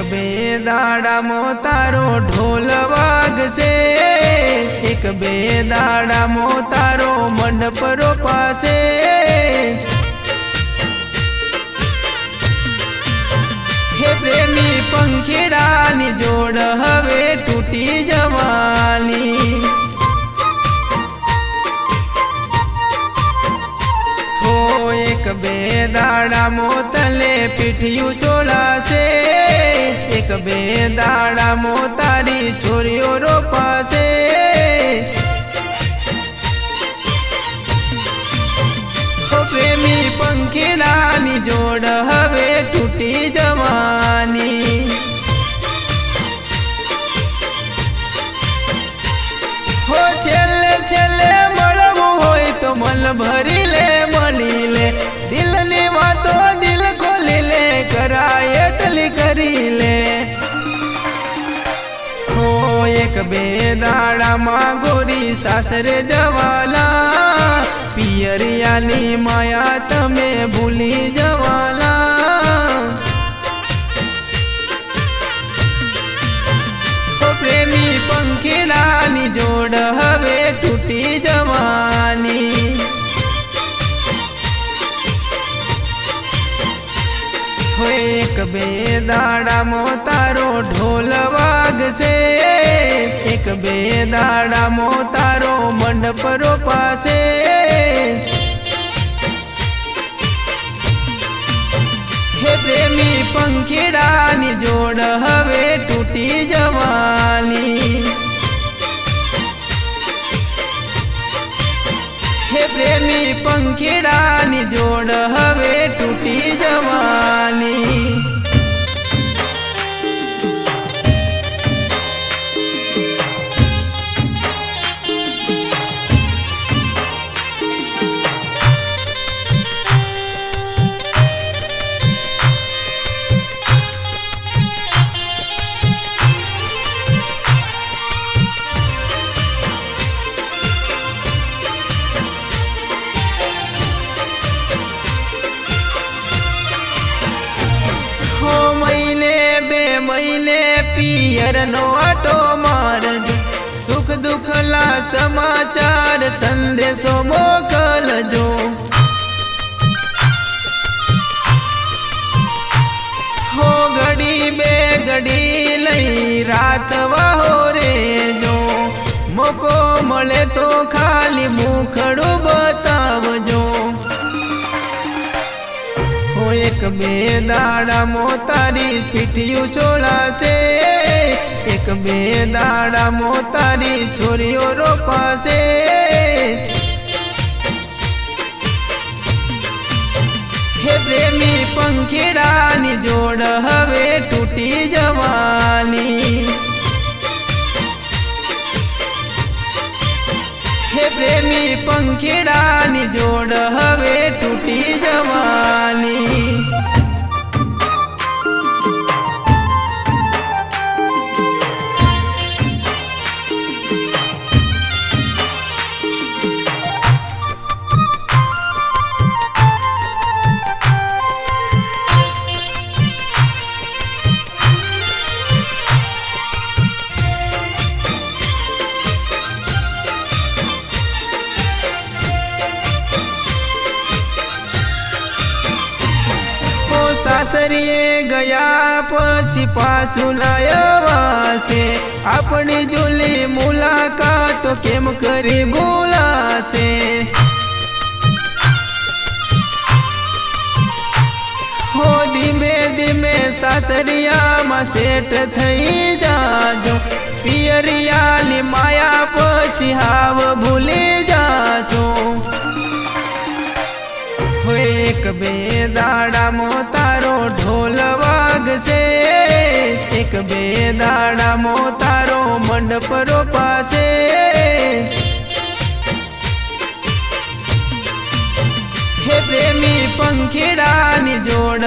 બે દાડામાં તારો ઢોલ વાગશે, એક બે દાડામાં તારો મંડપ રોપાશે। હે પ્રેમી પંખીડાની જોડ હવે તૂટી જવાની, હો એક બે દાડામાં તલે પીઠિયું ચોળાશે, એક બે દાડામાં તારી છોરીઓ રોપાશે। હો પ્રેમી પંખીડાની જોડ હવે તૂટી જવાની, હો છેલ્લે છેલ્લે મળવું હોય તો મન ભરી લે, મળી લે, દિલની વાતો દિલ ખોલી લે, કરાય એટલી કરી લે। હો એક બે દાડામાં ગોરી સાસરે જવાલા, પિયરિયાની માયા તમે ભૂલી જવાલા। હો પ્રેમી પંખીડાની જોડ હવે તૂટી જવાની, હો એક બે દાડામાં તારો ઢોલ વાગશે, એક બે દાડામાં તારો મંડપ રોપાશે। હે પ્રેમી પંખીડાની જોડ હવે તૂટી જવાની, હે પ્રેમી પંખીડાની જોડ હવે તૂટી જવાની। મહિને પિયર નો આટો મારજો, સુખ દુઃખલા સમાચાર સંદેશો મોકલજો। હો ઘડી બે ઘડી લઈ રાત વાહો રેજો, મોકો મળે તો ખાલી મુખડું બતાવજો। એક બે દાડામાં તારી પીઠિયું ચોળાશે, એક બે દાડામાં તારી છોરીઓ રોપાશે। હે પ્રેમી પંખીડાની જોડ હવે તૂટી જવાની, હે પ્રેમી પંખીડાની જોડ હવે તૂટી જવાની। સાસરીએ ગયા પછી પાછું લાયવાશે, આપણી જૂલી મુલાકાત કેમ કરી ભૂલાશે। હો ધીમે ધીમે સાસરિયામાં સેટ થઈ જાજો, પિયરિયાની માયા પછી હાવ ભૂલી જાશો। એક બે દાડામાં તારો ઢોલ વાગશે, એક બે દાડામાં તારો મંડપ રોપાશે। હે પ્રેમી પંખીડાની જોડ